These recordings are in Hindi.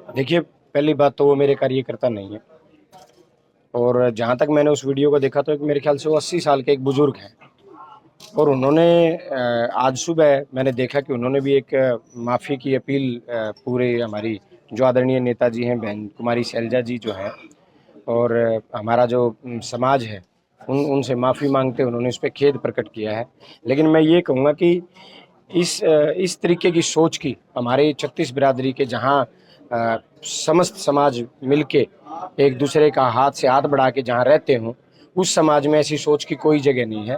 देखिए, पहली बात तो वो मेरे कार्यकर्ता नहीं है और जहाँ तक मैंने उस वीडियो को देखा तो एक मेरे ख़्याल से वो 80 साल के एक बुज़ुर्ग हैं और उन्होंने आज सुबह मैंने देखा कि उन्होंने भी एक माफ़ी की अपील पूरे हमारी जो आदरणीय नेताजी हैं बहन कुमारी शैलजा जी जो हैं और हमारा जो समाज है उनसे माफ़ी मांगते उन्होंने इस पे खेद प्रकट किया है। लेकिन मैं ये कहूँगा कि इस तरीके की सोच की हमारे 36 बिरादरी के जहाँ समस्त समाज मिलके एक दूसरे का हाथ से हाथ बढ़ा के जहाँ रहते हों, उस समाज में ऐसी सोच की कोई जगह नहीं है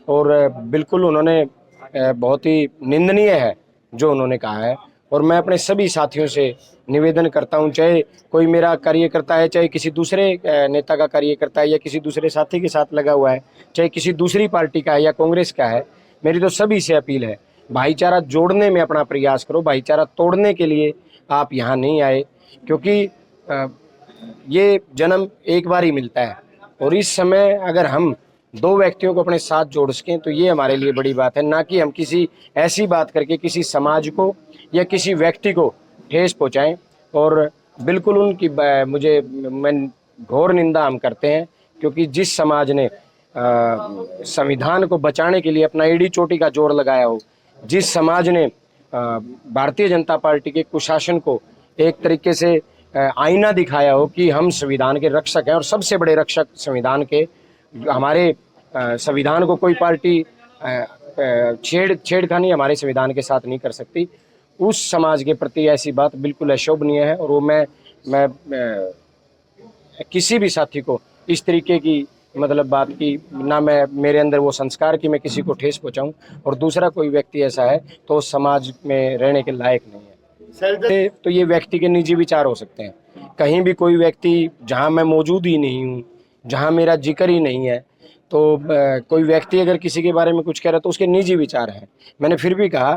और बिल्कुल उन्होंने बहुत ही निंदनीय है जो उन्होंने कहा है और मैं अपने सभी साथियों से निवेदन करता हूँ, चाहे कोई मेरा कार्यकर्ता है, चाहे किसी दूसरे नेता का कार्यकर्ता है या किसी दूसरे साथी के साथ लगा हुआ है, चाहे किसी दूसरी पार्टी का है या कांग्रेस का है, मेरी तो सभी से अपील है, भाईचारा जोड़ने में अपना प्रयास करो, भाईचारा तोड़ने के लिए आप यहाँ नहीं आए क्योंकि ये जन्म एक बार ही मिलता है और इस समय अगर हम दो व्यक्तियों को अपने साथ जोड़ सकें तो ये हमारे लिए बड़ी बात है, ना कि हम किसी ऐसी बात करके किसी समाज को या किसी व्यक्ति को ठेस पहुंचाएं। और बिल्कुल उनकी मैं घोर निंदा हम करते हैं क्योंकि जिस समाज ने संविधान को बचाने के लिए अपना एड़ी चोटी का जोर लगाया हो, जिस समाज ने भारतीय जनता पार्टी के कुशासन को एक तरीके से आईना दिखाया हो कि हम संविधान के रक्षक हैं और सबसे बड़े रक्षक संविधान के हमारे संविधान को कोई पार्टी छेड़खानी हमारे संविधान के साथ नहीं कर सकती, उस समाज के प्रति ऐसी बात बिल्कुल अशोभनीय है और वो मैं किसी भी साथी को इस तरीके की मतलब बात की ना मैं मेरे अंदर वो संस्कार कि मैं किसी को ठेस पहुंचाऊं और दूसरा कोई व्यक्ति ऐसा है तो समाज में रहने के लायक नहीं है। तो ये व्यक्ति के निजी विचार हो सकते हैं, कहीं भी कोई व्यक्ति जहां मैं मौजूद ही नहीं हूं, जहां मेरा जिक्र ही नहीं है, तो कोई व्यक्ति अगर किसी के बारे में कुछ कह रहा है तो उसके निजी विचार हैं। मैंने फिर भी कहा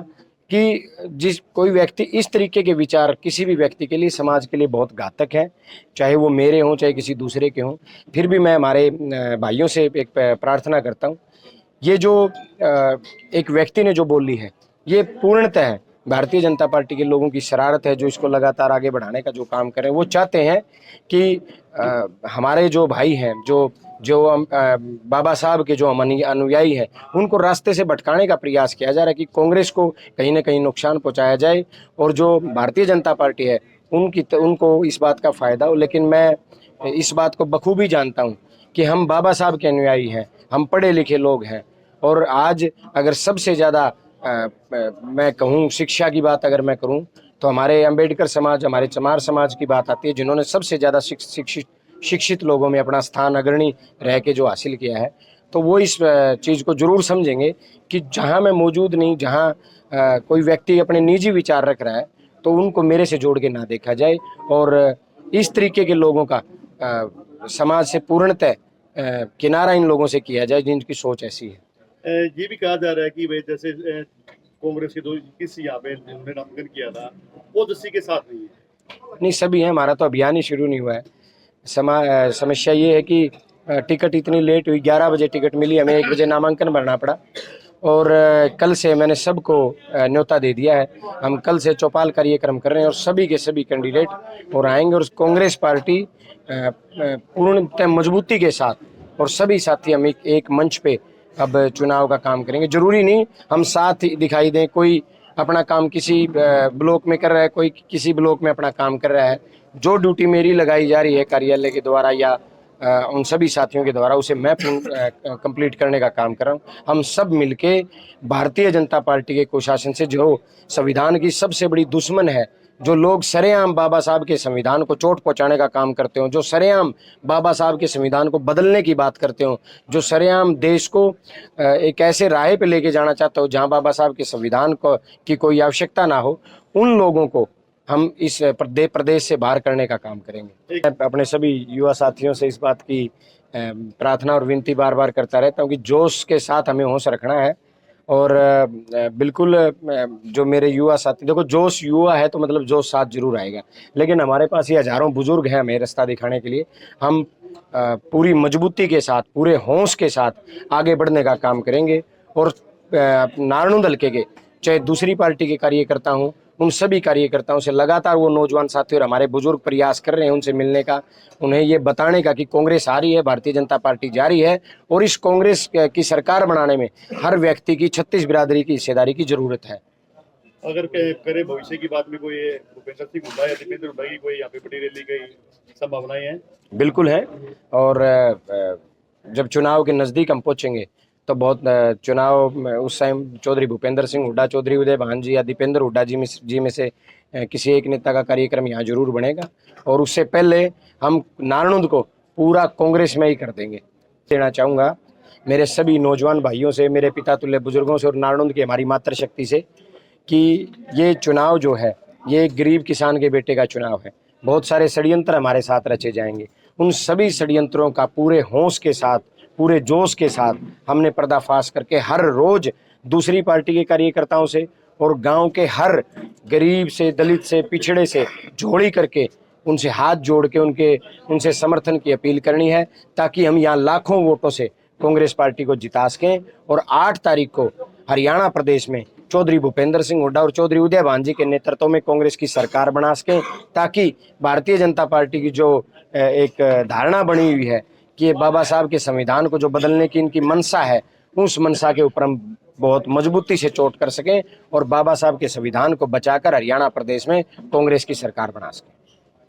कि जिस कोई व्यक्ति इस तरीके के विचार किसी भी व्यक्ति के लिए समाज के लिए बहुत घातक है, चाहे वो मेरे हों चाहे किसी दूसरे के हों, फिर भी मैं हमारे भाइयों से एक प्रार्थना करता हूँ, ये जो एक व्यक्ति ने जो बोली है ये पूर्णतः भारतीय जनता पार्टी के लोगों की शरारत है जो इसको लगातार आगे बढ़ाने का जो काम करें। वो चाहते हैं कि हमारे जो भाई हैं जो जो बाबा साहब के जो अनुयायी हैं उनको रास्ते से भटकाने का प्रयास किया जा रहा है कि कांग्रेस को कहीं ना कहीं नुकसान पहुंचाया जाए और जो भारतीय जनता पार्टी है उनको इस बात का फ़ायदा हो। लेकिन मैं इस बात को बखूबी जानता हूं कि हम बाबा साहब के अनुयायी हैं, हम पढ़े लिखे लोग हैं और आज अगर सबसे ज़्यादा मैं कहूँ शिक्षा की बात अगर मैं करूँ तो हमारे अंबेडकर समाज, हमारे चमार समाज की बात आती है जिन्होंने सबसे ज़्यादा शिक्षित लोगों में अपना स्थान अग्रणी रह के जो हासिल किया है, तो वो इस चीज़ को ज़रूर समझेंगे कि जहाँ मैं मौजूद नहीं, जहाँ कोई व्यक्ति अपने निजी विचार रख रहा है तो उनको मेरे से जोड़ के ना देखा जाए और इस तरीके के लोगों का समाज से पूर्णतः किनारा इन लोगों से किया जाए जिनकी सोच ऐसी है। ये भी कहा जा रहा है कि भाई जैसे कांग्रेस के दो किस यहाँ पे उन्होंने नामांकन किया था वो किसी के साथ नहीं है। नहीं, सभी हैं, हमारा तो अभियान ही शुरू नहीं हुआ है। समस्या ये है कि टिकट इतनी लेट हुई, 11 बजे टिकट मिली, हमें 1 बजे नामांकन भरना पड़ा और कल से मैंने सबको न्योता दे दिया है। हम कल से चौपाल कार्यक्रम कर रहे हैं और सभी के सभी कैंडिडेट और आएंगे और कांग्रेस पार्टी पूर्णतः मजबूती के साथ और सभी साथी हम एक मंच पे अब चुनाव का काम करेंगे। जरूरी नहीं हम साथ ही दिखाई दें, कोई अपना काम किसी ब्लॉक में कर रहा है, कोई किसी ब्लॉक में अपना काम कर रहा है, जो ड्यूटी मेरी लगाई जा रही है कार्यालय के द्वारा या उन सभी साथियों के द्वारा उसे मैं कंप्लीट करने का काम कर रहा हूँ। हम सब मिलके भारतीय जनता पार्टी के कुशासन से जो संविधान की सबसे बड़ी दुश्मन है, जो लोग सरेआम बाबा साहब के संविधान को चोट पहुंचाने का काम करते हो, जो सरेआम बाबा साहब के संविधान को बदलने की बात करते हो, जो सरेआम देश को एक ऐसे राह पे लेके जाना चाहते हो जहां बाबा साहब के संविधान को की कोई आवश्यकता ना हो, उन लोगों को हम इस प्रदेश से बाहर करने का काम करेंगे। मैं अपने सभी युवा साथियों से इस बात की प्रार्थना और विनती बार बार करता रहता हूँ कि जोश के साथ हमें होश रखना है और बिल्कुल जो मेरे युवा साथी, देखो जोश युवा है तो मतलब जोश साथ जरूर आएगा, लेकिन हमारे पास ये हजारों बुजुर्ग हैं हमें रास्ता दिखाने के लिए। हम पूरी मजबूती के साथ, पूरे होश के साथ आगे बढ़ने का काम करेंगे और नारायण दल के चाहे दूसरी पार्टी के कार्यकर्ता हों, उन सभी कार्यकर्ताओं से लगातार वो नौजवान साथी और हमारे बुजुर्ग प्रयास कर रहे हैं उनसे मिलने का, उन्हें ये बताने का कि कांग्रेस आ रही है, भारतीय जनता पार्टी जा रही है और इस कांग्रेस की सरकार बनाने में हर व्यक्ति की, 36 बिरादरी की हिस्सेदारी की जरूरत है। अगर करे भविष्य की बात में कोई भूपेंद्र सिंह हुड्डा या दीपेंद्र हुड्डा की कोई यहाँ पे बड़ी रैली की संभावनाएं हैं? बिल्कुल है। और जब चुनाव के नज़दीक हम पहुंचेंगे तो बहुत चुनाव उस टाइम चौधरी भूपेंद्र सिंह हुड्डा, चौधरी उदय भान जी या दीपेंद्र हुड्डा जी में से किसी एक नेता का कार्यक्रम यहाँ जरूर बनेगा। और उससे पहले हम नारनौंद को पूरा कांग्रेस में ही कर देंगे। देना चाहूँगा मेरे सभी नौजवान भाइयों से, मेरे पिता तुल्य बुजुर्गों से और नारनौंद की हमारी मातृशक्ति से कि ये चुनाव जो है ये गरीब किसान के बेटे का चुनाव है। बहुत सारे षड्यंत्र हमारे साथ रचे जाएंगे, उन सभी षड्यंत्रों का पूरे होश के साथ, पूरे जोश के साथ हमने पर्दाफाश करके हर रोज दूसरी पार्टी के कार्यकर्ताओं से और गांव के हर गरीब से, दलित से, पिछड़े से जोड़ी करके उनसे हाथ जोड़ के उनसे समर्थन की अपील करनी है, ताकि हम यहाँ लाखों वोटों से कांग्रेस पार्टी को जिता सकें और 8 तारीख को हरियाणा प्रदेश में चौधरी भूपेंद्र सिंह हुड्डा और चौधरी उदय भान जी के नेतृत्व में कांग्रेस की सरकार बना सकें, ताकि भारतीय जनता पार्टी की जो एक धारणा बनी हुई है कि ये बाबा साहब के संविधान को जो बदलने की इनकी मंशा है, उस मंशा के ऊपर हम बहुत मजबूती से चोट कर सकें और बाबा साहब के संविधान को बचाकर हरियाणा प्रदेश में कांग्रेस की सरकार बना सकें।